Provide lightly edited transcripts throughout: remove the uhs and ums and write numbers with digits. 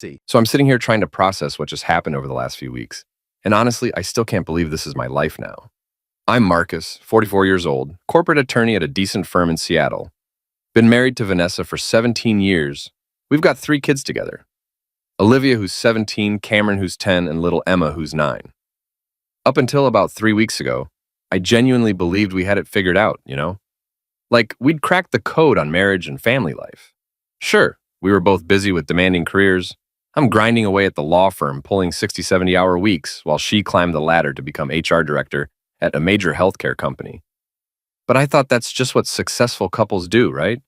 So I'm sitting here trying to process what just happened over the last few weeks. And honestly, I still can't believe this is my life now. I'm Marcus, 44 years old, corporate attorney at a decent firm in Seattle. Been married to Vanessa for 17 years. We've got 3 kids together. Olivia, who's 17, Cameron, who's 10, and little Emma, who's 9. Up until about 3 weeks ago, I genuinely believed we had it figured out, Like, we'd cracked the code on marriage and family life. Sure, we were both busy with demanding careers. I'm grinding away at the law firm, pulling 60, 70-hour weeks, while she climbed the ladder to become HR director at a major healthcare company. But I thought that's just what successful couples do, right?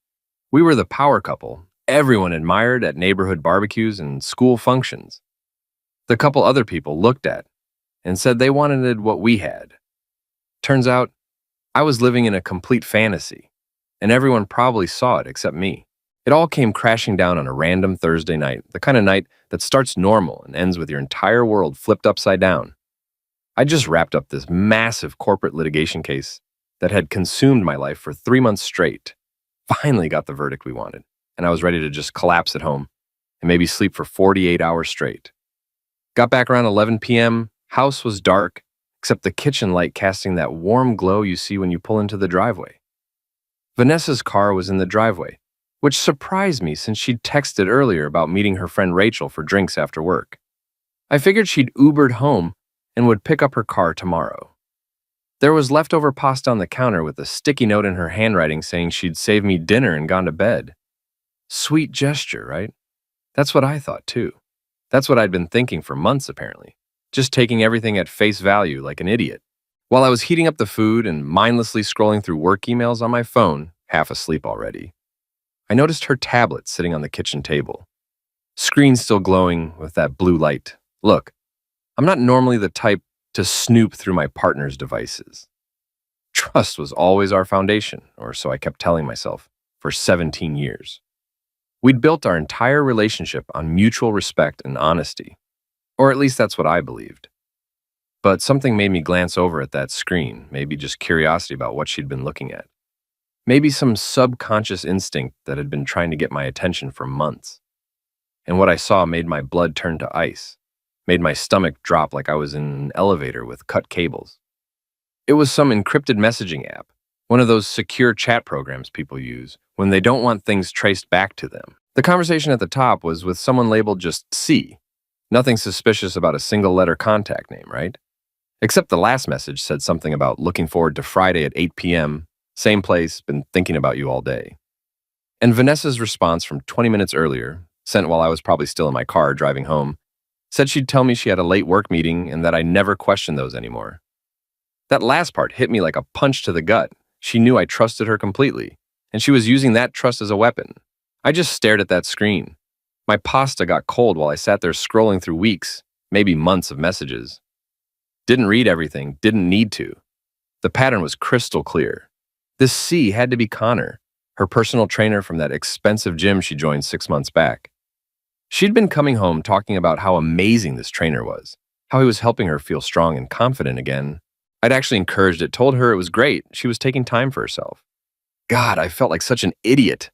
We were the power couple everyone admired at neighborhood barbecues and school functions. The couple other people looked at and said they wanted what we had. Turns out, I was living in a complete fantasy, and everyone probably saw it except me. It all came crashing down on a random Thursday night, the kind of night that starts normal and ends with your entire world flipped upside down. I just wrapped up this massive corporate litigation case that had consumed my life for 3 months straight. Finally got the verdict we wanted, and I was ready to just collapse at home and maybe sleep for 48 hours straight. Got back around 11 p.m., house was dark, except the kitchen light casting that warm glow you see when you pull into the driveway. Vanessa's car was in the driveway, which surprised me since she'd texted earlier about meeting her friend Rachel for drinks after work. I figured she'd Ubered home and would pick up her car tomorrow. There was leftover pasta on the counter with a sticky note in her handwriting saying she'd saved me dinner and gone to bed. Sweet gesture, right? That's what I thought too. That's what I'd been thinking for months apparently, just taking everything at face value like an idiot. While I was heating up the food and mindlessly scrolling through work emails on my phone, half asleep already, I noticed her tablet sitting on the kitchen table. Screen still glowing with that blue light. Look, I'm not normally the type to snoop through my partner's devices. Trust was always our foundation, or so I kept telling myself, for 17 years. We'd built our entire relationship on mutual respect and honesty, or at least that's what I believed. But something made me glance over at that screen, maybe just curiosity about what she'd been looking at. Maybe some subconscious instinct that had been trying to get my attention for months. And what I saw made my blood turn to ice, made my stomach drop like I was in an elevator with cut cables. It was some encrypted messaging app, one of those secure chat programs people use when they don't want things traced back to them. The conversation at the top was with someone labeled just C. Nothing suspicious about a single-letter contact name, right? Except the last message said something about looking forward to Friday at 8 p.m., same place, been thinking about you all day. And Vanessa's response from 20 minutes earlier, sent while I was probably still in my car driving home, said she'd tell me she had a late work meeting and that I never questioned those anymore. That last part hit me like a punch to the gut. She knew I trusted her completely, and she was using that trust as a weapon. I just stared at that screen. My pasta got cold while I sat there scrolling through weeks, maybe months of messages. Didn't read everything, didn't need to. The pattern was crystal clear. This C had to be Connor, her personal trainer from that expensive gym she joined 6 months back. She'd been coming home talking about how amazing this trainer was, how he was helping her feel strong and confident again. I'd actually encouraged it, told her it was great, she was taking time for herself. God, I felt like such an idiot.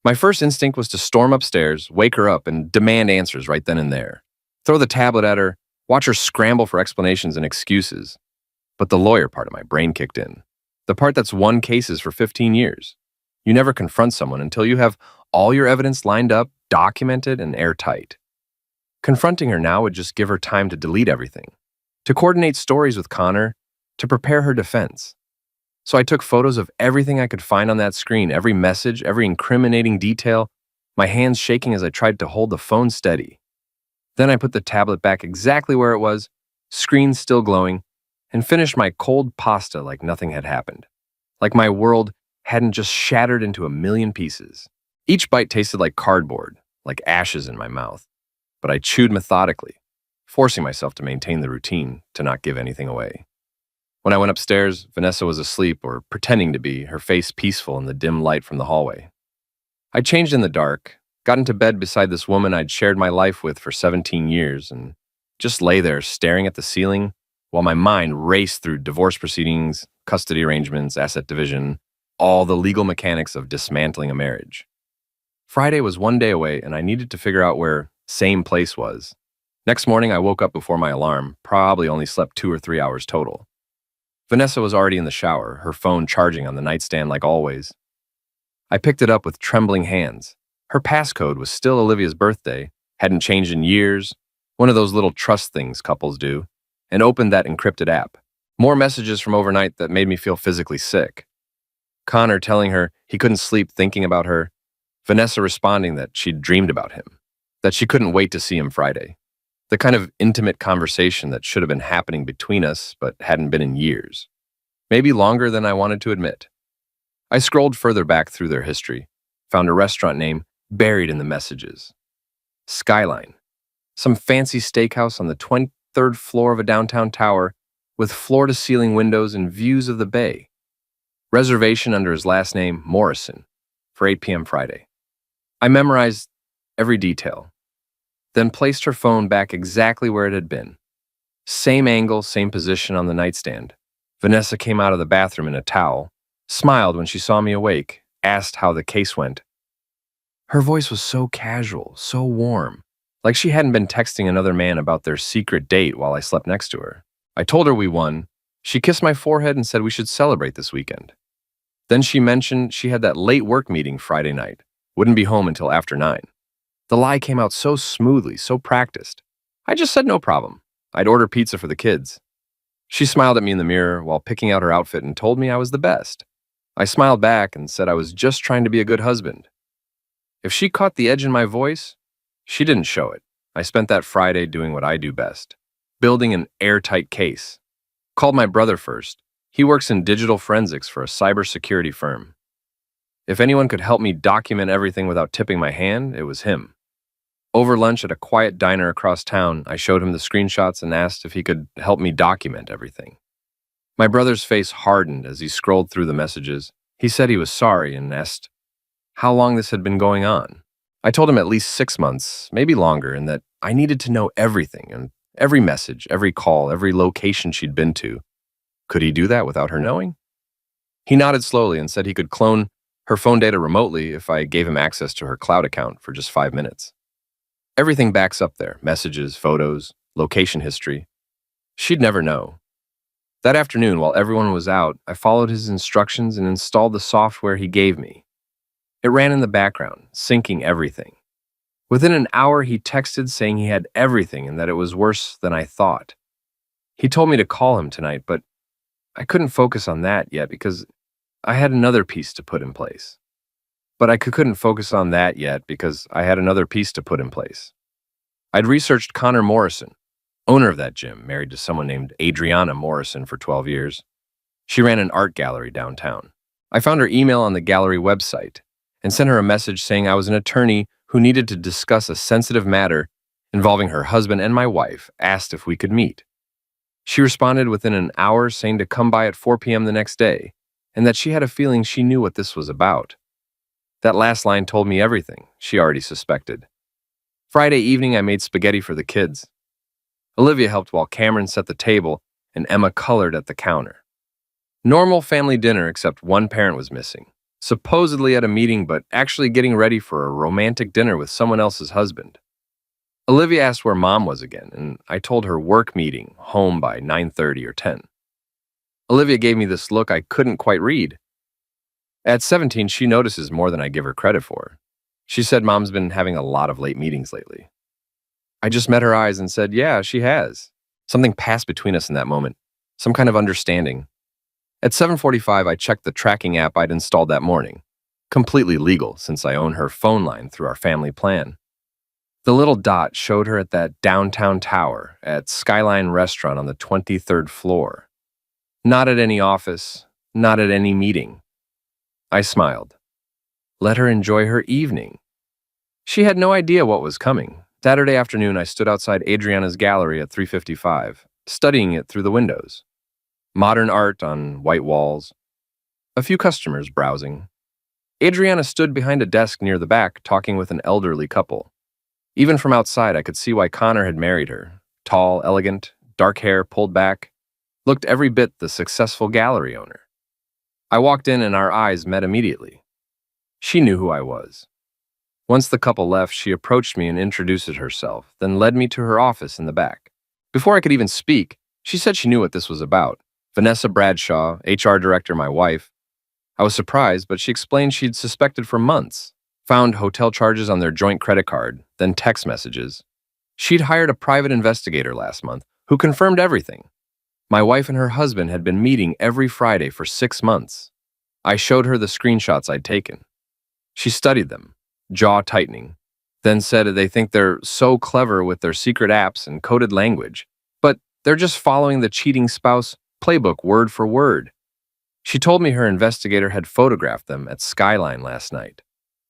My first instinct was to storm upstairs, wake her up, and demand answers right then and there. Throw the tablet at her, watch her scramble for explanations and excuses. But the lawyer part of my brain kicked in. The part that's won cases for 15 years. You never confront someone until you have all your evidence lined up, documented, and airtight. Confronting her now would just give her time to delete everything, to coordinate stories with Connor, to prepare her defense. So I took photos of everything I could find on that screen, every message, every incriminating detail, my hands shaking as I tried to hold the phone steady. Then I put the tablet back exactly where it was, screen still glowing, and finished my cold pasta like nothing had happened. Like my world hadn't just shattered into a million pieces. Each bite tasted like cardboard, like ashes in my mouth. But I chewed methodically, forcing myself to maintain the routine, to not give anything away. When I went upstairs, Vanessa was asleep, or pretending to be, her face peaceful in the dim light from the hallway. I changed in the dark, got into bed beside this woman I'd shared my life with for 17 years, and just lay there staring at the ceiling while my mind raced through divorce proceedings, custody arrangements, asset division, all the legal mechanics of dismantling a marriage. Friday was one day away, and I needed to figure out where Same place was. Next morning, I woke up before my alarm, probably only slept 2 or 3 hours total. Vanessa was already in the shower, her phone charging on the nightstand like always. I picked it up with trembling hands. Her passcode was still Olivia's birthday, hadn't changed in years, one of those little trust things couples do, and opened that encrypted app. More messages from overnight that made me feel physically sick. Connor telling her he couldn't sleep thinking about her. Vanessa responding that she'd dreamed about him, that she couldn't wait to see him Friday. The kind of intimate conversation that should have been happening between us but hadn't been in years. Maybe longer than I wanted to admit. I scrolled further back through their history, found a restaurant name buried in the messages. Skyline. Some fancy steakhouse on the 23rd floor of a downtown tower with floor-to-ceiling windows and views of the bay. Reservation under his last name, Morrison, for 8 p.m. Friday. I memorized every detail, then placed her phone back exactly where it had been. Same angle, same position on the nightstand. Vanessa came out of the bathroom in a towel, smiled when she saw me awake, asked how the case went. Her voice was so casual, so warm, like she hadn't been texting another man about their secret date while I slept next to her. I told her we won. She kissed my forehead and said we should celebrate this weekend. Then she mentioned she had that late work meeting Friday night, wouldn't be home until after 9. The lie came out so smoothly, so practiced. I just said no problem. I'd order pizza for the kids. She smiled at me in the mirror while picking out her outfit and told me I was the best. I smiled back and said I was just trying to be a good husband. If she caught the edge in my voice, she didn't show it. I spent that Friday doing what I do best, building an airtight case. Called my brother first. He works in digital forensics for a cybersecurity firm. If anyone could help me document everything without tipping my hand, it was him. Over lunch at a quiet diner across town, I showed him the screenshots and asked if he could help me document everything. My brother's face hardened as he scrolled through the messages. He said he was sorry and asked how long this had been going on. I told him at least 6 months, maybe longer, and that I needed to know everything and every message, every call, every location she'd been to. Could he do that without her knowing? He nodded slowly and said he could clone her phone data remotely if I gave him access to her cloud account for just 5 minutes. Everything backs up there, messages, photos, location history. She'd never know. That afternoon, while everyone was out, I followed his instructions and installed the software he gave me. It ran in the background, syncing everything. Within an hour, he texted saying he had everything and that it was worse than I thought. He told me to call him tonight, but I couldn't focus on that yet because I had another piece to put in place. I'd researched Connor Morrison, owner of that gym, married to someone named Adriana Morrison for 12 years. She ran an art gallery downtown. I found her email on the gallery website and sent her a message saying I was an attorney who needed to discuss a sensitive matter involving her husband and my wife, asked if we could meet. She responded within an hour saying to come by at 4 p.m. the next day, and that she had a feeling she knew what this was about. That last line told me everything she already suspected. Friday evening, I made spaghetti for the kids. Olivia helped while Cameron set the table and Emma colored at the counter. Normal family dinner, except one parent was missing, supposedly at a meeting but actually getting ready for a romantic dinner with someone else's husband. Olivia asked where Mom was again, and I told her work meeting, home by 9:30 or 10. Olivia gave me this look I couldn't quite read. At 17, she notices more than I give her credit for. She said Mom's been having a lot of late meetings lately. I just met her eyes and said, yeah, she has. Something passed between us in that moment, some kind of understanding. At 7:45, I checked the tracking app I'd installed that morning. Completely legal, since I own her phone line through our family plan. The little dot showed her at that downtown tower at Skyline Restaurant on the 23rd floor. Not at any office, not at any meeting. I smiled. Let her enjoy her evening. She had no idea what was coming. Saturday afternoon, I stood outside Adriana's gallery at 3:55, studying it through the windows. Modern art on white walls. A few customers browsing. Adriana stood behind a desk near the back, talking with an elderly couple. Even from outside, I could see why Connor had married her. Tall, elegant, dark hair pulled back. Looked every bit the successful gallery owner. I walked in and our eyes met immediately. She knew who I was. Once the couple left, she approached me and introduced herself, then led me to her office in the back. Before I could even speak, she said she knew what this was about. Vanessa Bradshaw, HR director, my wife. I was surprised, but she explained she'd suspected for months. Found hotel charges on their joint credit card, then text messages. She'd hired a private investigator last month who confirmed everything. My wife and her husband had been meeting every Friday for 6 months. I showed her the screenshots I'd taken. She studied them, jaw tightening, then said they think they're so clever with their secret apps and coded language, but they're just following the cheating spouse playbook word for word. She told me her investigator had photographed them at Skyline last night.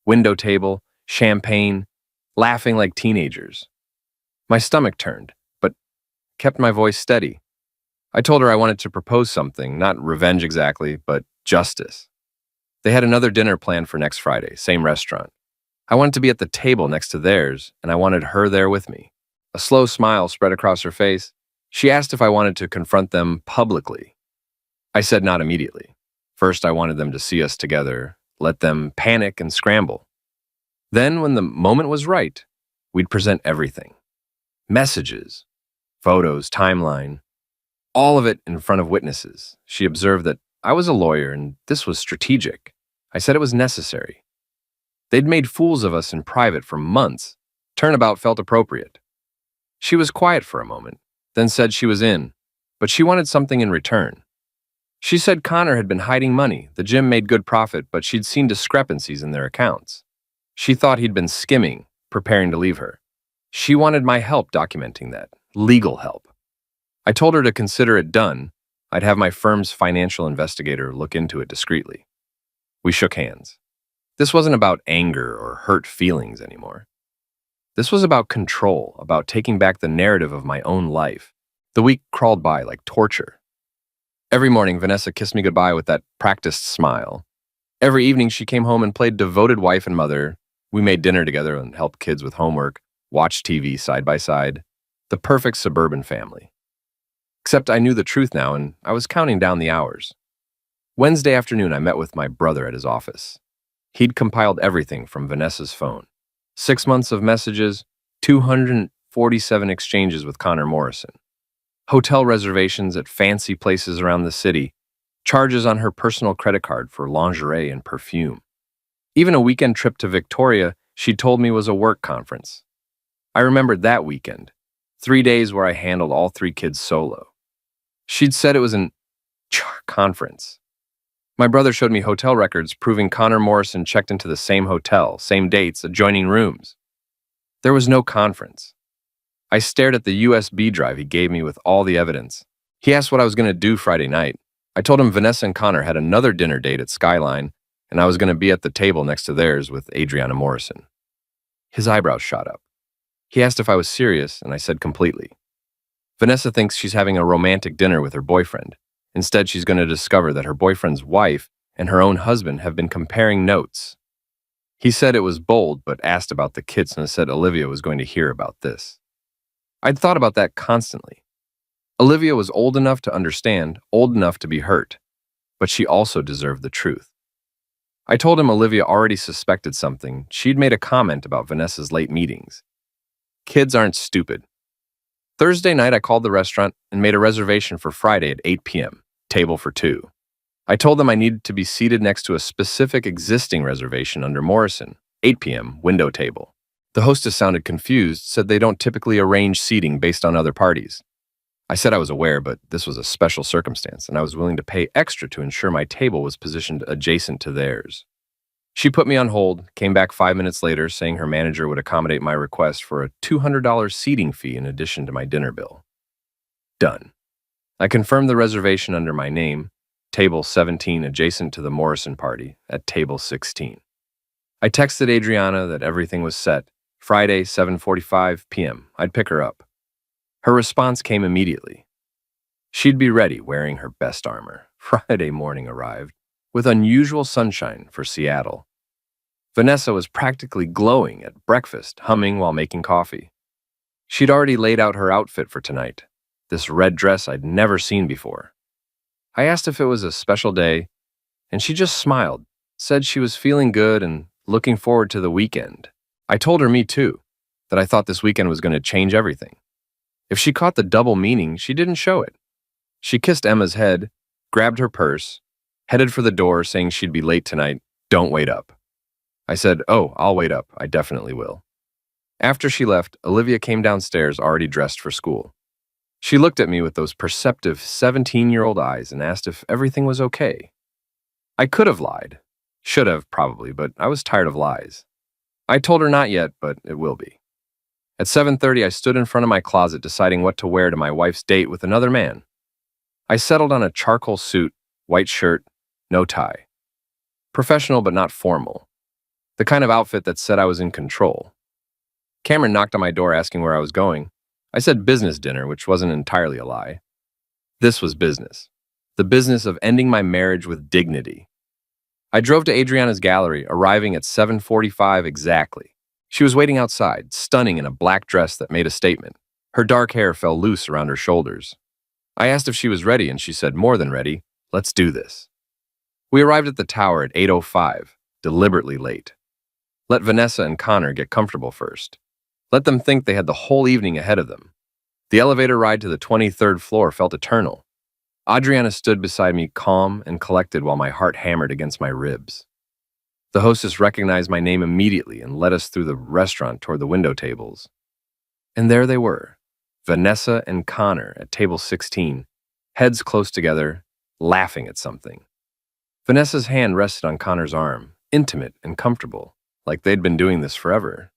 Window table, champagne, laughing like teenagers. My stomach turned, but kept my voice steady. I told her I wanted to propose something, not revenge exactly, but justice. They had another dinner planned for next Friday, same restaurant. I wanted to be at the table next to theirs, and I wanted her there with me. A slow smile spread across her face. She asked if I wanted to confront them publicly. I said not immediately. First, I wanted them to see us together, let them panic and scramble. Then, when the moment was right, we'd present everything. Messages, photos, timeline, all of it in front of witnesses. She observed that I was a lawyer and this was strategic. I said it was necessary. They'd made fools of us in private for months. Turnabout felt appropriate. She was quiet for a moment, then said she was in, but she wanted something in return. She said Connor had been hiding money. The gym made good profit, but she'd seen discrepancies in their accounts. She thought he'd been skimming, preparing to leave her. She wanted my help documenting that, legal help. I told her to consider it done. I'd have my firm's financial investigator look into it discreetly. We shook hands. This wasn't about anger or hurt feelings anymore. This was about control, about taking back the narrative of my own life. The week crawled by like torture. Every morning, Vanessa kissed me goodbye with that practiced smile. Every evening, she came home and played devoted wife and mother. We made dinner together and helped kids with homework, watched TV side by side. The perfect suburban family. Except I knew the truth now, and I was counting down the hours. Wednesday afternoon, I met with my brother at his office. He'd compiled everything from Vanessa's phone. 6 months of messages, 247 exchanges with Connor Morrison. Hotel reservations at fancy places around the city. Charges on her personal credit card for lingerie and perfume. Even a weekend trip to Victoria she told me was a work conference. I remembered that weekend. 3 days where I handled all 3 kids solo. She'd said it was an conference. My brother showed me hotel records proving Connor Morrison checked into the same hotel, same dates, adjoining rooms. There was no conference. I stared at the USB drive he gave me with all the evidence. He asked what I was going to do Friday night. I told him Vanessa and Connor had another dinner date at Skyline, and I was going to be at the table next to theirs with Adriana Morrison. His eyebrows shot up. He asked if I was serious, and I said completely. Vanessa thinks she's having a romantic dinner with her boyfriend. Instead, she's going to discover that her boyfriend's wife and her own husband have been comparing notes. He said it was bold, but asked about the kids and said Olivia was going to hear about this. I'd thought about that constantly. Olivia was old enough to understand, old enough to be hurt, but she also deserved the truth. I told him Olivia already suspected something. She'd made a comment about Vanessa's late meetings. Kids aren't stupid. Thursday night, I called the restaurant and made a reservation for Friday at 8 p.m., table for 2. I told them I needed to be seated next to a specific existing reservation under Morrison, 8 p.m., window table. The hostess sounded confused, said they don't typically arrange seating based on other parties. I said I was aware, but this was a special circumstance, and I was willing to pay extra to ensure my table was positioned adjacent to theirs. She put me on hold, came back 5 minutes later, saying her manager would accommodate my request for a $200 seating fee in addition to my dinner bill. Done. I confirmed the reservation under my name, table 17 adjacent to the Morrison party, at table 16. I texted Adriana that everything was set. Friday, 7:45 p.m. I'd pick her up. Her response came immediately. She'd be ready, wearing her best armor. Friday morning arrived, with unusual sunshine for Seattle. Vanessa was practically glowing at breakfast, humming while making coffee. She'd already laid out her outfit for tonight, this red dress I'd never seen before. I asked if it was a special day, and she just smiled, said she was feeling good and looking forward to the weekend. I told her me too, that I thought this weekend was going to change everything. If she caught the double meaning, she didn't show it. She kissed Emma's head, grabbed her purse, headed for the door saying she'd be late tonight. Don't wait up. I said, oh, I'll wait up. I definitely will. After she left, Olivia came downstairs already dressed for school. She looked at me with those perceptive 17-year-old eyes and asked if everything was okay. I could have lied. Should have, probably, but I was tired of lies. I told her not yet, but it will be. At 7:30, I stood in front of my closet deciding what to wear to my wife's date with another man. I settled on a charcoal suit, white shirt, no tie. Professional but not formal. The kind of outfit that said I was in control. Cameron knocked on my door asking where I was going. I said business dinner, which wasn't entirely a lie. This was business. The business of ending my marriage with dignity. I drove to Adriana's gallery, arriving at 7:45 exactly. She was waiting outside, stunning in a black dress that made a statement. Her dark hair fell loose around her shoulders. I asked if she was ready, and she said, more than ready. Let's do this. We arrived at the tower at 8:05, deliberately late. Let Vanessa and Connor get comfortable first. Let them think they had the whole evening ahead of them. The elevator ride to the 23rd floor felt eternal. Adriana stood beside me, calm and collected while my heart hammered against my ribs. The hostess recognized my name immediately and led us through the restaurant toward the window tables. And there they were, Vanessa and Connor at table 16, heads close together, laughing at something. Vanessa's hand rested on Connor's arm, intimate and comfortable, like they'd been doing this forever.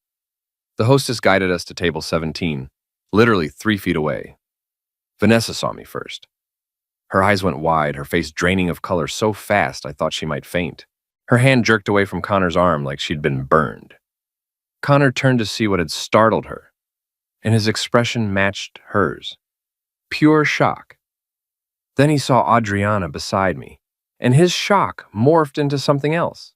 The hostess guided us to table 17, literally 3 feet away. Vanessa saw me first. Her eyes went wide, her face draining of color so fast I thought she might faint. Her hand jerked away from Connor's arm like she'd been burned. Connor turned to see what had startled her, and his expression matched hers. Pure shock. Then he saw Adriana beside me, and his shock morphed into something else.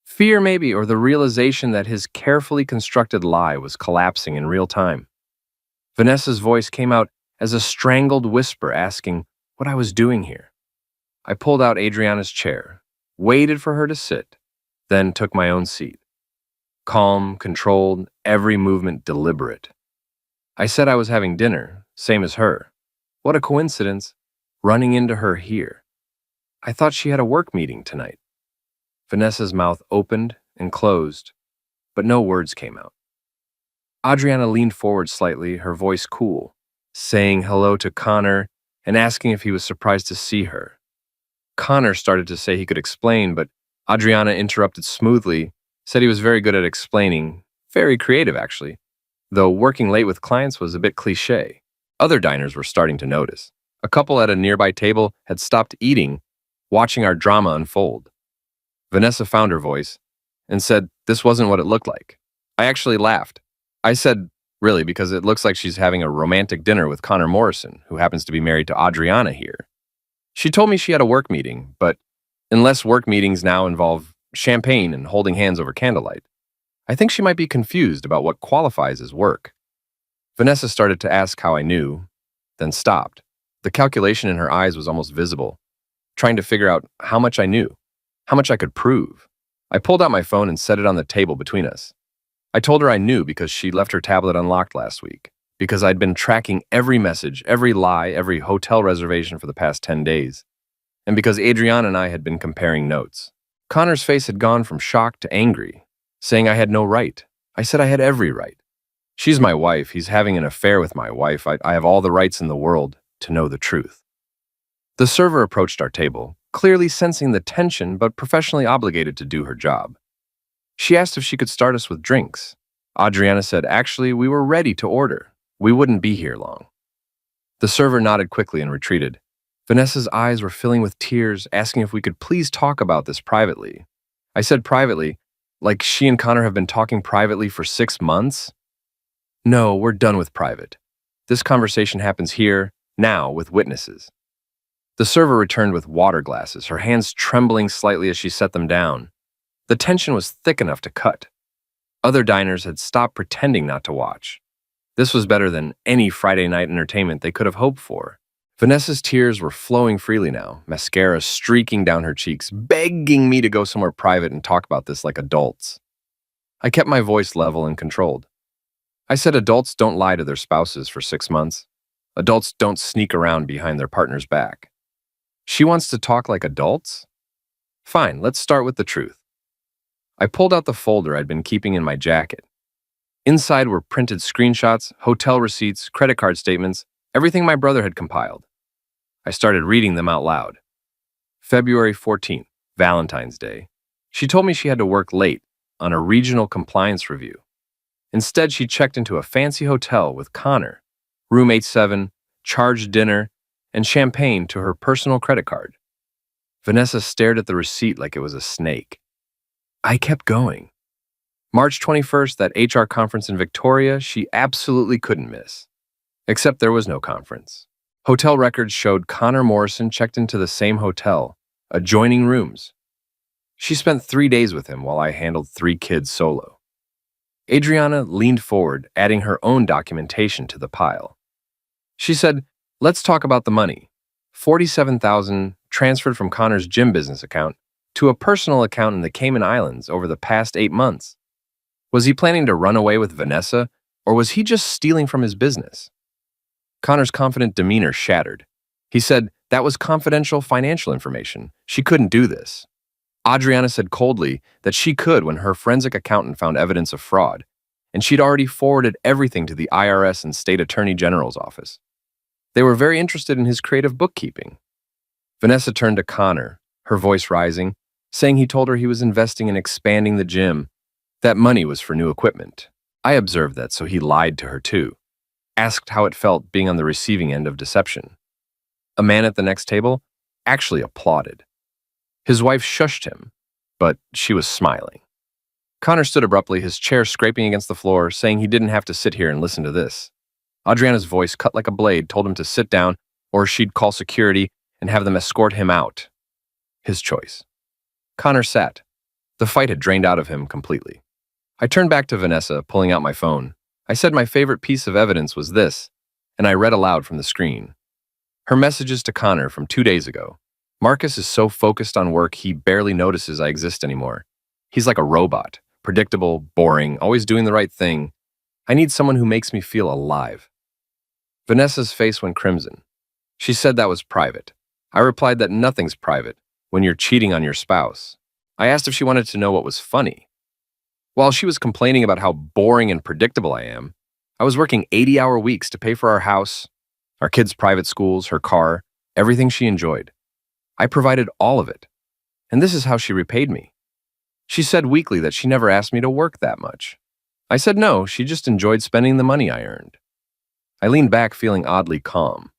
Fear maybe, or the realization that his carefully constructed lie was collapsing in real time. Vanessa's voice came out as a strangled whisper asking what I was doing here. I pulled out Adriana's chair, waited for her to sit, then took my own seat. Calm, controlled, every movement deliberate. I said I was having dinner, same as her. What a coincidence, running into her here. I thought she had a work meeting tonight. Vanessa's mouth opened and closed, but no words came out. Adriana leaned forward slightly, her voice cool, saying hello to Connor and asking if he was surprised to see her. Connor started to say he could explain, but Adriana interrupted smoothly, said he was very good at explaining, very creative actually, though working late with clients was a bit cliché. Other diners were starting to notice. A couple at a nearby table had stopped eating, watching our drama unfold. Vanessa found her voice and said this wasn't what it looked like. I actually laughed. I said, really, because it looks like she's having a romantic dinner with Connor Morrison, who happens to be married to Adriana here. She told me she had a work meeting, but unless work meetings now involve champagne and holding hands over candlelight, I think she might be confused about what qualifies as work. Vanessa started to ask how I knew, then stopped. The calculation in her eyes was almost visible, trying to figure out how much I knew, how much I could prove. I pulled out my phone and set it on the table between us. I told her I knew because she left her tablet unlocked last week, because I'd been tracking every message, every lie, every hotel reservation for the past 10 days, and because Adriana and I had been comparing notes. Connor's face had gone from shock to angry, saying I had no right. I said I had every right. She's my wife. He's having an affair with my wife. I have all the rights in the world to know the truth. The server approached our table, clearly sensing the tension but professionally obligated to do her job. She asked if she could start us with drinks. Adriana said, actually, we were ready to order. We wouldn't be here long. The server nodded quickly and retreated. Vanessa's eyes were filling with tears, asking if we could please talk about this privately. I said privately, like she and Connor have been talking privately for 6 months? No, we're done with private. This conversation happens here, now, with witnesses. The server returned with water glasses, her hands trembling slightly as she set them down. The tension was thick enough to cut. Other diners had stopped pretending not to watch. This was better than any Friday night entertainment they could have hoped for. Vanessa's tears were flowing freely now, mascara streaking down her cheeks, begging me to go somewhere private and talk about this like adults. I kept my voice level and controlled. I said adults don't lie to their spouses for 6 months. Adults don't sneak around behind their partner's back. She wants to talk like adults? Fine, let's start with the truth. I pulled out the folder I'd been keeping in my jacket. Inside were printed screenshots, hotel receipts, credit card statements, everything my brother had compiled. I started reading them out loud. February 14th, Valentine's Day. She told me she had to work late on a regional compliance review. Instead, she checked into a fancy hotel with Connor, room 87, charged dinner, and champagne to her personal credit card. Vanessa stared at the receipt like it was a snake. I kept going. March 21st, that HR conference in Victoria, she absolutely couldn't miss. Except there was no conference. Hotel records showed Connor Morrison checked into the same hotel, adjoining rooms. She spent 3 days with him while I handled 3 kids solo. Adriana leaned forward, adding her own documentation to the pile. She said, "Let's talk about the money. $47,000 transferred from Connor's gym business account to a personal account in the Cayman Islands over the past 8 months. Was he planning to run away with Vanessa, or was he just stealing from his business?" Connor's confident demeanor shattered. He said that was confidential financial information. She couldn't do this. Adriana said coldly that she could when her forensic accountant found evidence of fraud, and she'd already forwarded everything to the IRS and State Attorney General's office. They were very interested in his creative bookkeeping. Vanessa turned to Connor, her voice rising, saying he told her he was investing in expanding the gym. That money was for new equipment. I observed that, so he lied to her too. Asked how it felt being on the receiving end of deception. A man at the next table actually applauded. His wife shushed him, but she was smiling. Connor stood abruptly, his chair scraping against the floor, saying he didn't have to sit here and listen to this. Adriana's voice, cut like a blade, told him to sit down or she'd call security and have them escort him out. His choice. Connor sat. The fight had drained out of him completely. I turned back to Vanessa, pulling out my phone. I said my favorite piece of evidence was this, and I read aloud from the screen. Her messages to Connor from 2 days ago. "Marcus is so focused on work he barely notices I exist anymore. He's like a robot, predictable, boring, always doing the right thing. I need someone who makes me feel alive." Vanessa's face went crimson. She said that was private. I replied that nothing's private when you're cheating on your spouse. I asked if she wanted to know what was funny. While she was complaining about how boring and predictable I am, I was working 80-hour weeks to pay for our house, our kids' private schools, her car, everything she enjoyed. I provided all of it, and this is how she repaid me. She said weakly that she never asked me to work that much. I said no, she just enjoyed spending the money I earned. I leaned back feeling oddly calm.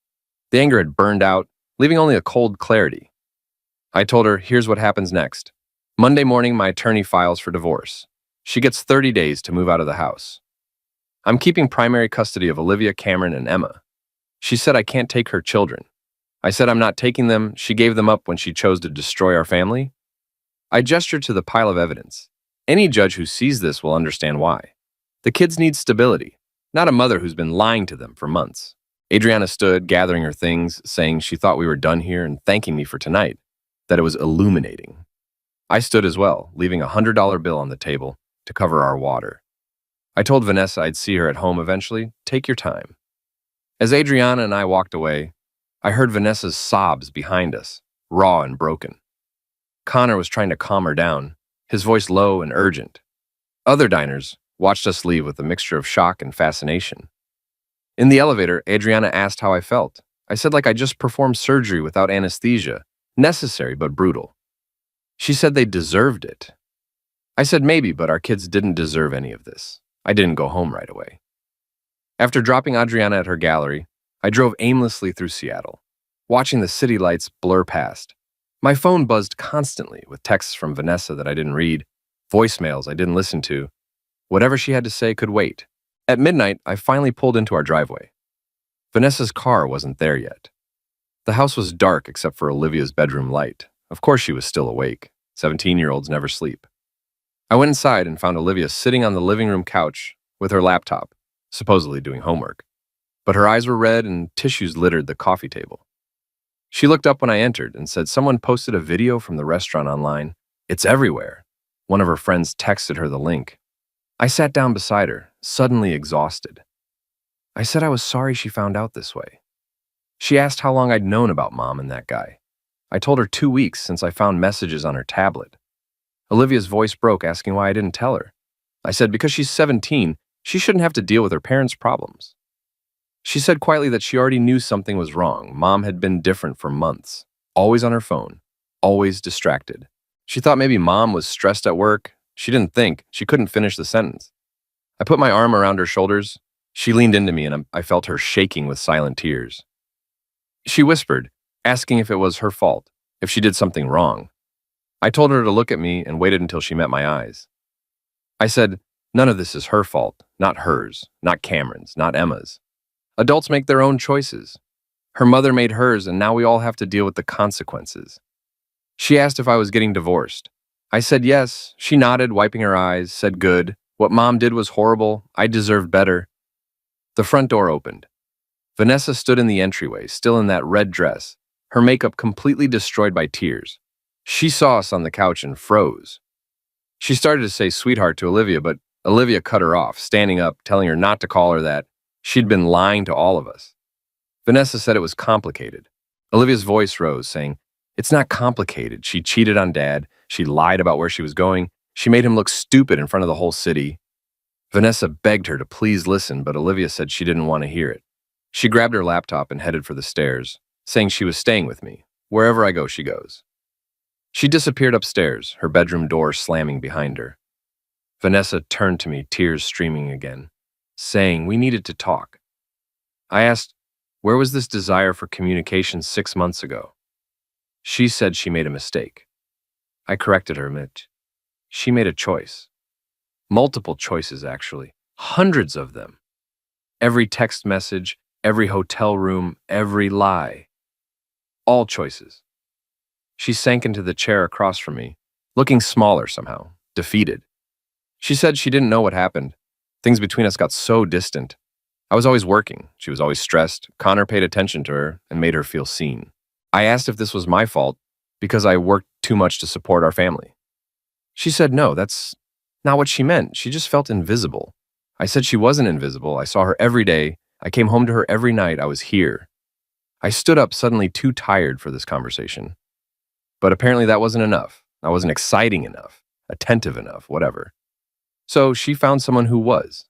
The anger had burned out, leaving only a cold clarity. I told her, here's what happens next. Monday morning, my attorney files for divorce. She gets 30 days to move out of the house. I'm keeping primary custody of Olivia, Cameron, and Emma. She said I can't take her children. I said I'm not taking them. She gave them up when she chose to destroy our family. I gestured to the pile of evidence. Any judge who sees this will understand why. The kids need stability, not a mother who's been lying to them for months. Adriana stood, gathering her things, saying she thought we were done here and thanking me for tonight, that it was illuminating. I stood as well, leaving a $100 bill on the table to cover our water. I told Vanessa I'd see her at home eventually. Take your time. As Adriana and I walked away, I heard Vanessa's sobs behind us, raw and broken. Connor was trying to calm her down, his voice low and urgent. Other diners watched us leave with a mixture of shock and fascination. In the elevator, Adriana asked how I felt. I said like I just performed surgery without anesthesia, necessary but brutal. She said they deserved it. I said maybe, but our kids didn't deserve any of this. I didn't go home right away. After dropping Adriana at her gallery, I drove aimlessly through Seattle, watching the city lights blur past. My phone buzzed constantly with texts from Vanessa that I didn't read, voicemails I didn't listen to. Whatever she had to say could wait. At midnight, I finally pulled into our driveway. Vanessa's car wasn't there yet. The house was dark except for Olivia's bedroom light. Of course she was still awake. 17-year-olds never sleep. I went inside and found Olivia sitting on the living room couch with her laptop, supposedly doing homework. But her eyes were red and tissues littered the coffee table. She looked up when I entered and said someone posted a video from the restaurant online. It's everywhere. One of her friends texted her the link. I sat down beside her, suddenly exhausted. I said I was sorry she found out this way. She asked how long I'd known about Mom and that guy. I told her 2 weeks since I found messages on her tablet. Olivia's voice broke, asking why I didn't tell her. I said because she's 17, she shouldn't have to deal with her parents' problems. She said quietly that she already knew something was wrong. Mom had been different for months, always on her phone, always distracted. She thought maybe Mom was stressed at work. She didn't think. She couldn't finish the sentence. I put my arm around her shoulders. She leaned into me, and I felt her shaking with silent tears. She whispered, asking if it was her fault, if she did something wrong. I told her to look at me and waited until she met my eyes. I said, none of this is her fault, not hers, not Cameron's, not Emma's. Adults make their own choices. Her mother made hers, and now we all have to deal with the consequences. She asked if I was getting divorced. I said yes. She nodded, wiping her eyes, said good. What Mom did was horrible. I deserved better. The front door opened. Vanessa stood in the entryway, still in that red dress, her makeup completely destroyed by tears. She saw us on the couch and froze. She started to say sweetheart to Olivia, but Olivia cut her off, standing up, telling her not to call her that. She'd been lying to all of us. Vanessa said it was complicated. Olivia's voice rose, saying, it's not complicated. She cheated on Dad. She lied about where she was going. She made him look stupid in front of the whole city. Vanessa begged her to please listen, but Olivia said she didn't want to hear it. She grabbed her laptop and headed for the stairs, saying she was staying with me. Wherever I go, she goes. She disappeared upstairs, her bedroom door slamming behind her. Vanessa turned to me, tears streaming again, saying we needed to talk. I asked, where was this desire for communication 6 months ago? She said she made a mistake. I corrected her, Mitch. She made a choice. Multiple choices, actually. Hundreds of them. Every text message, every hotel room, every lie. All choices. She sank into the chair across from me, looking smaller somehow, defeated. She said she didn't know what happened. Things between us got so distant. I was always working. She was always stressed. Connor paid attention to her and made her feel seen. I asked if this was my fault because I worked too much to support our family. She said no, that's not what she meant. She just felt invisible. I said she wasn't invisible. I saw her every day. I came home to her every night. I was here. I stood up, suddenly too tired for this conversation. But apparently that wasn't enough. I wasn't exciting enough, attentive enough, whatever. So she found someone who was.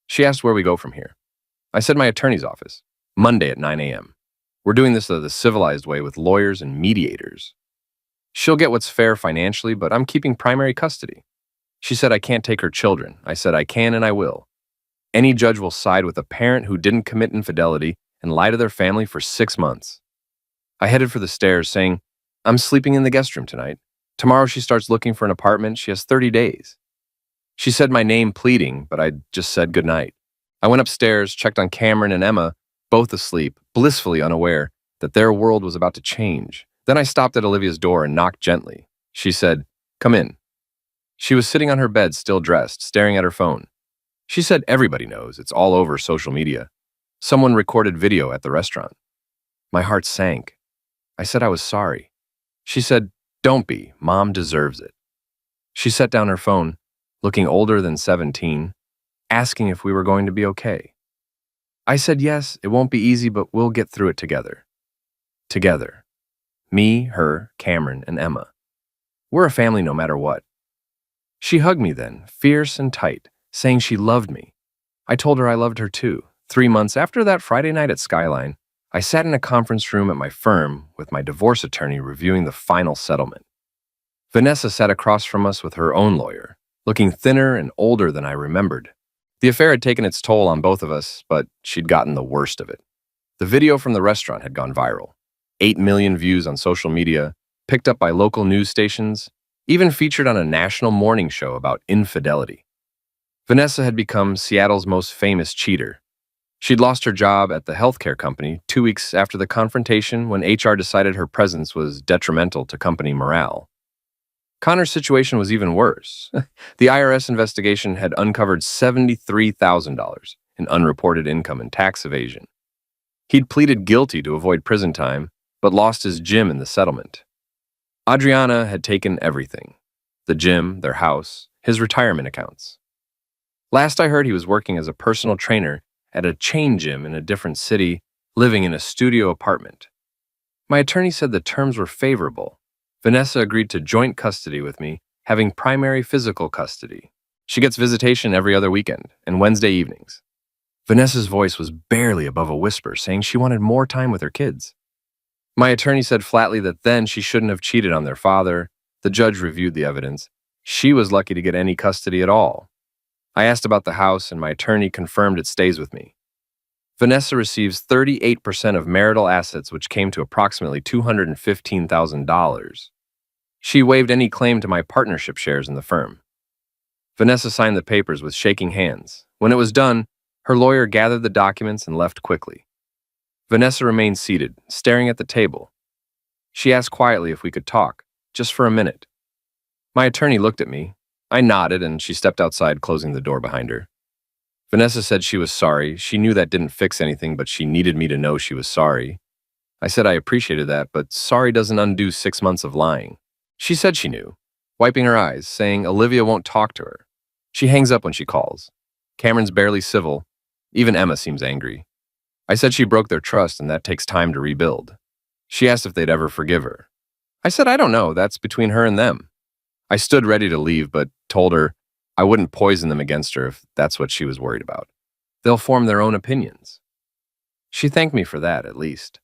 She asked where we go from here. I said my attorney's office, Monday at 9 a.m. We're doing this the civilized way with lawyers and mediators. She'll get what's fair financially, but I'm keeping primary custody. She said I can't take her children. I said I can and I will. Any judge will side with a parent who didn't commit infidelity and lie to their family for 6 months. I headed for the stairs, saying, I'm sleeping in the guest room tonight. Tomorrow she starts looking for an apartment. She has 30 days. She said my name pleading, but I just said goodnight. I went upstairs, checked on Cameron and Emma, both asleep, blissfully unaware that their world was about to change. Then I stopped at Olivia's door and knocked gently. She said, come in. She was sitting on her bed, still dressed, staring at her phone. She said everybody knows. It's all over social media. Someone recorded video at the restaurant. My heart sank. I said I was sorry. She said, don't be. Mom deserves it. She set down her phone, looking older than 17, asking if we were going to be okay. I said yes, it won't be easy, but we'll get through it together. Together. Me, her, Cameron, and Emma. We're a family no matter what. She hugged me then, fierce and tight, saying she loved me. I told her I loved her too. 3 months after that Friday night at Skyline, I sat in a conference room at my firm with my divorce attorney reviewing the final settlement. Vanessa sat across from us with her own lawyer, looking thinner and older than I remembered. The affair had taken its toll on both of us, but she'd gotten the worst of it. The video from the restaurant had gone viral. 8 million views on social media, picked up by local news stations, even featured on a national morning show about infidelity. Vanessa had become Seattle's most famous cheater. She'd lost her job at the healthcare company 2 weeks after the confrontation when HR decided her presence was detrimental to company morale. Connor's situation was even worse. The IRS investigation had uncovered $73,000 in unreported income and tax evasion. He'd pleaded guilty to avoid prison time, but lost his gym in the settlement. Adriana had taken everything: the gym, their house, his retirement accounts. Last I heard, he was working as a personal trainer at a chain gym in a different city, living in a studio apartment. My attorney said the terms were favorable. Vanessa agreed to joint custody with me, having primary physical custody. She gets visitation every other weekend and Wednesday evenings. Vanessa's voice was barely above a whisper, saying she wanted more time with her kids. My attorney said flatly that then she shouldn't have cheated on their father. The judge reviewed the evidence. She was lucky to get any custody at all. I asked about the house, and my attorney confirmed it stays with me. Vanessa receives 38% of marital assets, which came to approximately $215,000. She waived any claim to my partnership shares in the firm. Vanessa signed the papers with shaking hands. When it was done, her lawyer gathered the documents and left quickly. Vanessa remained seated, staring at the table. She asked quietly if we could talk, just for a minute. My attorney looked at me. I nodded, and she stepped outside, closing the door behind her. Vanessa said she was sorry. She knew that didn't fix anything, but she needed me to know she was sorry. I said I appreciated that, but sorry doesn't undo 6 months of lying. She said she knew, wiping her eyes, saying Olivia won't talk to her. She hangs up when she calls. Cameron's barely civil. Even Emma seems angry. I said she broke their trust and that takes time to rebuild. She asked if they'd ever forgive her. I said I don't know, that's between her and them. I stood ready to leave, but told her I wouldn't poison them against her if that's what she was worried about. They'll form their own opinions. She thanked me for that, at least.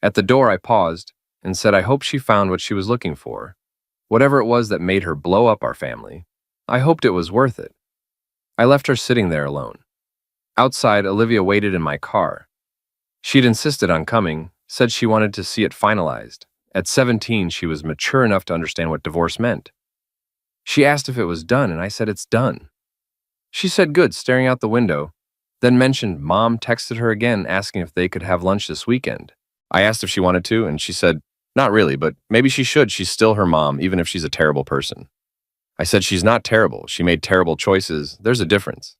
At the door, I paused and said I hope she found what she was looking for. Whatever it was that made her blow up our family, I hoped it was worth it. I left her sitting there alone. Outside, Olivia waited in my car. She'd insisted on coming, said she wanted to see it finalized. At 17, she was mature enough to understand what divorce meant. She asked if it was done, and I said it's done. She said good, staring out the window, then mentioned Mom texted her again asking if they could have lunch this weekend. I asked if she wanted to, and she said, not really, but maybe she should. She's still her mom, even if she's a terrible person. I said she's not terrible. She made terrible choices. There's a difference.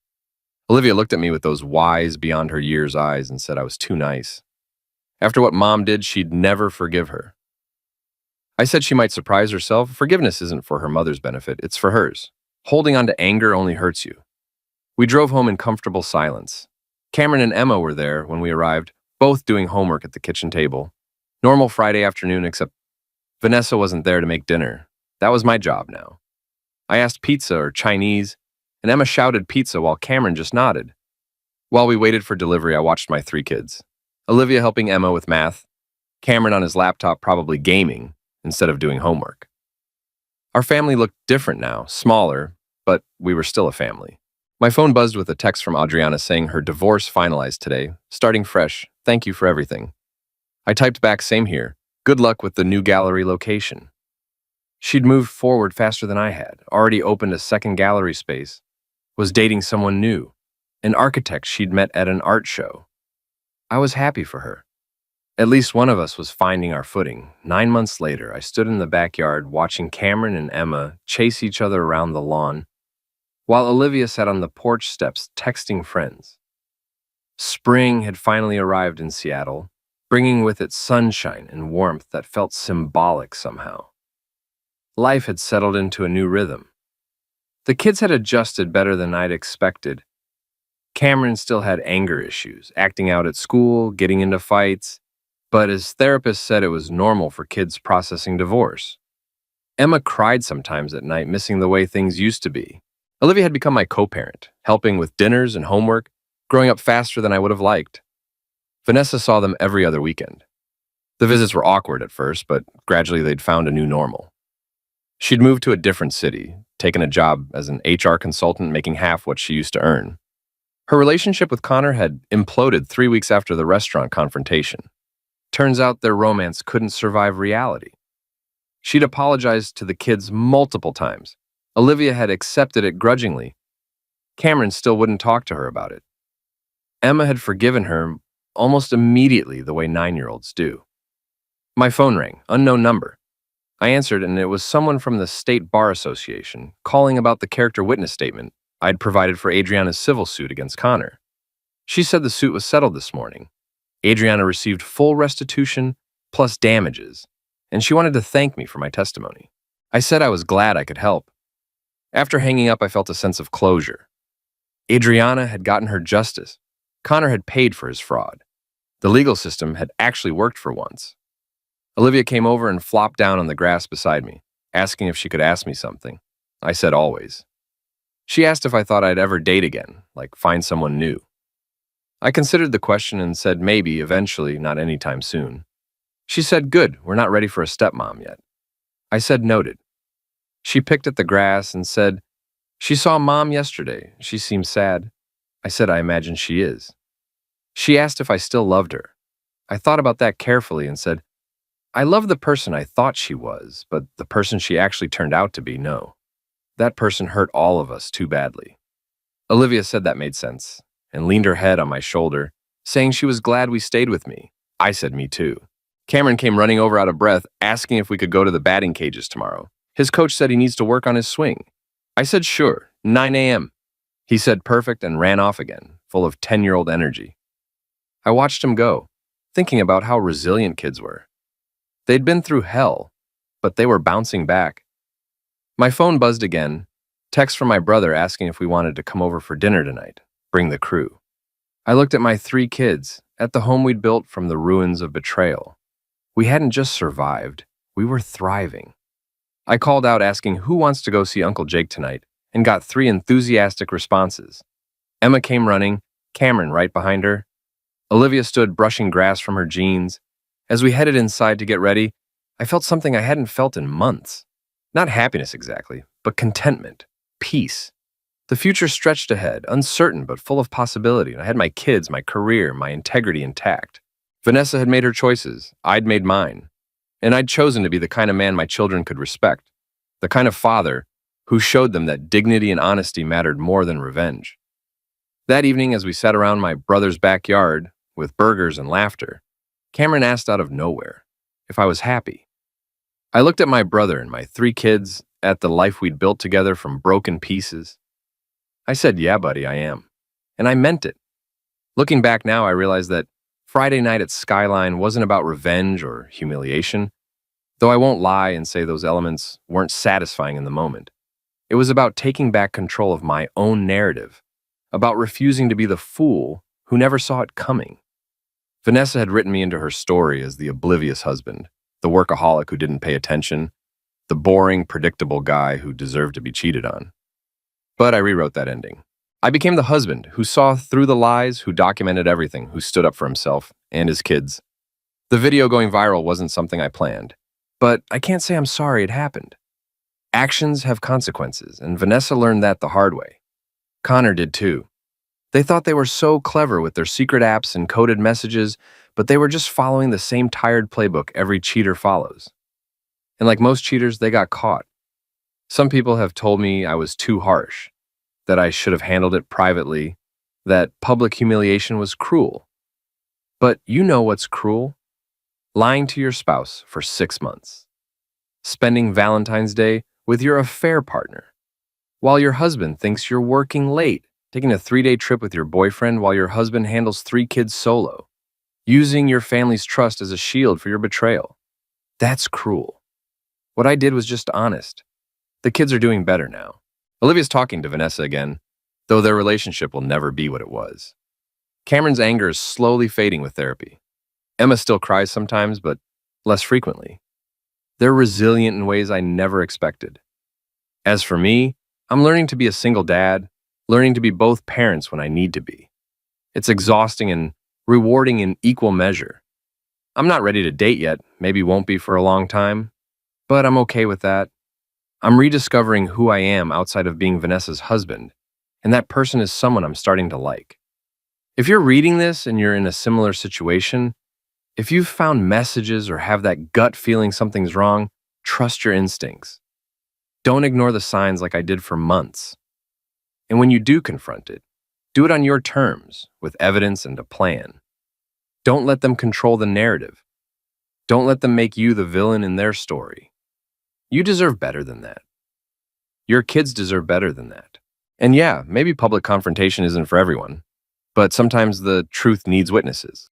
Olivia looked at me with those wise, beyond her years eyes and said I was too nice. After what Mom did, she'd never forgive her. I said she might surprise herself. Forgiveness isn't for her mother's benefit, it's for hers. Holding on to anger only hurts you. We drove home in comfortable silence. Cameron and Emma were there when we arrived, both doing homework at the kitchen table. Normal Friday afternoon, except Vanessa wasn't there to make dinner. That was my job now. I asked pizza or Chinese, and Emma shouted pizza while Cameron just nodded. While we waited for delivery, I watched my 3 kids. Olivia helping Emma with math, Cameron on his laptop probably gaming instead of doing homework. Our family looked different now, smaller, but we were still a family. My phone buzzed with a text from Adriana saying her divorce finalized today, starting fresh, thank you for everything. I typed back, same here, good luck with the new gallery location. She'd moved forward faster than I had, already opened a second gallery space, was dating someone new, an architect she'd met at an art show. I was happy for her. At least one of us was finding our footing. 9 months later, I stood in the backyard watching Cameron and Emma chase each other around the lawn, while Olivia sat on the porch steps texting friends. Spring had finally arrived in Seattle, bringing with it sunshine and warmth that felt symbolic somehow. Life had settled into a new rhythm. The kids had adjusted better than I'd expected. Cameron still had anger issues, acting out at school, getting into fights, but his therapist said it was normal for kids processing divorce. Emma cried sometimes at night, missing the way things used to be. Olivia had become my co-parent, helping with dinners and homework, growing up faster than I would have liked. Vanessa saw them every other weekend. The visits were awkward at first, but gradually they'd found a new normal. She'd moved to a different city, taken a job as an HR consultant, making half what she used to earn. Her relationship with Connor had imploded 3 weeks after the restaurant confrontation. Turns out their romance couldn't survive reality. She'd apologized to the kids multiple times. Olivia had accepted it grudgingly. Cameron still wouldn't talk to her about it. Emma had forgiven her almost immediately, the way 9-year-olds do. My phone rang, unknown number. I answered, and it was someone from the State Bar Association calling about the character witness statement I'd provided for Adriana's civil suit against Connor. She said the suit was settled this morning. Adriana received full restitution plus damages, and she wanted to thank me for my testimony. I said I was glad I could help. After hanging up, I felt a sense of closure. Adriana had gotten her justice. Connor had paid for his fraud. The legal system had actually worked for once. Olivia came over and flopped down on the grass beside me, asking if she could ask me something. I said always. She asked if I thought I'd ever date again, like find someone new. I considered the question and said maybe, eventually, not anytime soon. She said, good, we're not ready for a stepmom yet. I said noted. She picked at the grass and said, she saw Mom yesterday. She seemed sad. I said I imagine she is. She asked if I still loved her. I thought about that carefully and said, I love the person I thought she was, but the person she actually turned out to be, no. That person hurt all of us too badly. Olivia said that made sense and leaned her head on my shoulder, saying she was glad we stayed with me. I said me too. Cameron came running over out of breath, asking if we could go to the batting cages tomorrow. His coach said he needs to work on his swing. I said sure, 9 a.m. He said perfect and ran off again, full of 10-year-old energy. I watched him go, thinking about how resilient kids were. They'd been through hell, but they were bouncing back. My phone buzzed again, text from my brother asking if we wanted to come over for dinner tonight, bring the crew. I looked at my 3 kids, at the home we'd built from the ruins of betrayal. We hadn't just survived, we were thriving. I called out asking who wants to go see Uncle Jake tonight, and got 3 enthusiastic responses. Emma came running, Cameron right behind her. Olivia stood brushing grass from her jeans. As we headed inside to get ready, I felt something I hadn't felt in months. Not happiness exactly, but contentment, peace. The future stretched ahead, uncertain but full of possibility, and I had my kids, my career, my integrity intact. Vanessa had made her choices, I'd made mine, and I'd chosen to be the kind of man my children could respect, the kind of father who showed them that dignity and honesty mattered more than revenge. That evening, as we sat around my brother's backyard with burgers and laughter, Cameron asked out of nowhere if I was happy. I looked at my brother and my 3 kids, at the life we'd built together from broken pieces. I said, yeah, buddy, I am. And I meant it. Looking back now, I realized that Friday night at Skyline wasn't about revenge or humiliation, though I won't lie and say those elements weren't satisfying in the moment. It was about taking back control of my own narrative, about refusing to be the fool who never saw it coming. Vanessa had written me into her story as the oblivious husband, the workaholic who didn't pay attention, the boring, predictable guy who deserved to be cheated on. But I rewrote that ending. I became the husband who saw through the lies, who documented everything, who stood up for himself and his kids. The video going viral wasn't something I planned, but I can't say I'm sorry it happened. Actions have consequences, and Vanessa learned that the hard way. Connor did too. They thought they were so clever with their secret apps and coded messages, but they were just following the same tired playbook every cheater follows. And like most cheaters, they got caught. Some people have told me I was too harsh, that I should have handled it privately, that public humiliation was cruel. But you know what's cruel? Lying to your spouse for 6 months. Spending Valentine's Day with your affair partner, while your husband thinks you're working late, taking a 3-day trip with your boyfriend while your husband handles 3 kids solo, using your family's trust as a shield for your betrayal. That's cruel. What I did was just honest. The kids are doing better now. Olivia's talking to Vanessa again, though their relationship will never be what it was. Cameron's anger is slowly fading with therapy. Emma still cries sometimes, but less frequently. They're resilient in ways I never expected. As for me, I'm learning to be a single dad, learning to be both parents when I need to be. It's exhausting and rewarding in equal measure. I'm not ready to date yet, maybe won't be for a long time, but I'm okay with that. I'm rediscovering who I am outside of being Vanessa's husband, and that person is someone I'm starting to like. If you're reading this and you're in a similar situation, if you've found messages or have that gut feeling something's wrong, trust your instincts. Don't ignore the signs like I did for months. And when you do confront it, do it on your terms, with evidence and a plan. Don't let them control the narrative. Don't let them make you the villain in their story. You deserve better than that. Your kids deserve better than that. And yeah, maybe public confrontation isn't for everyone, but sometimes the truth needs witnesses.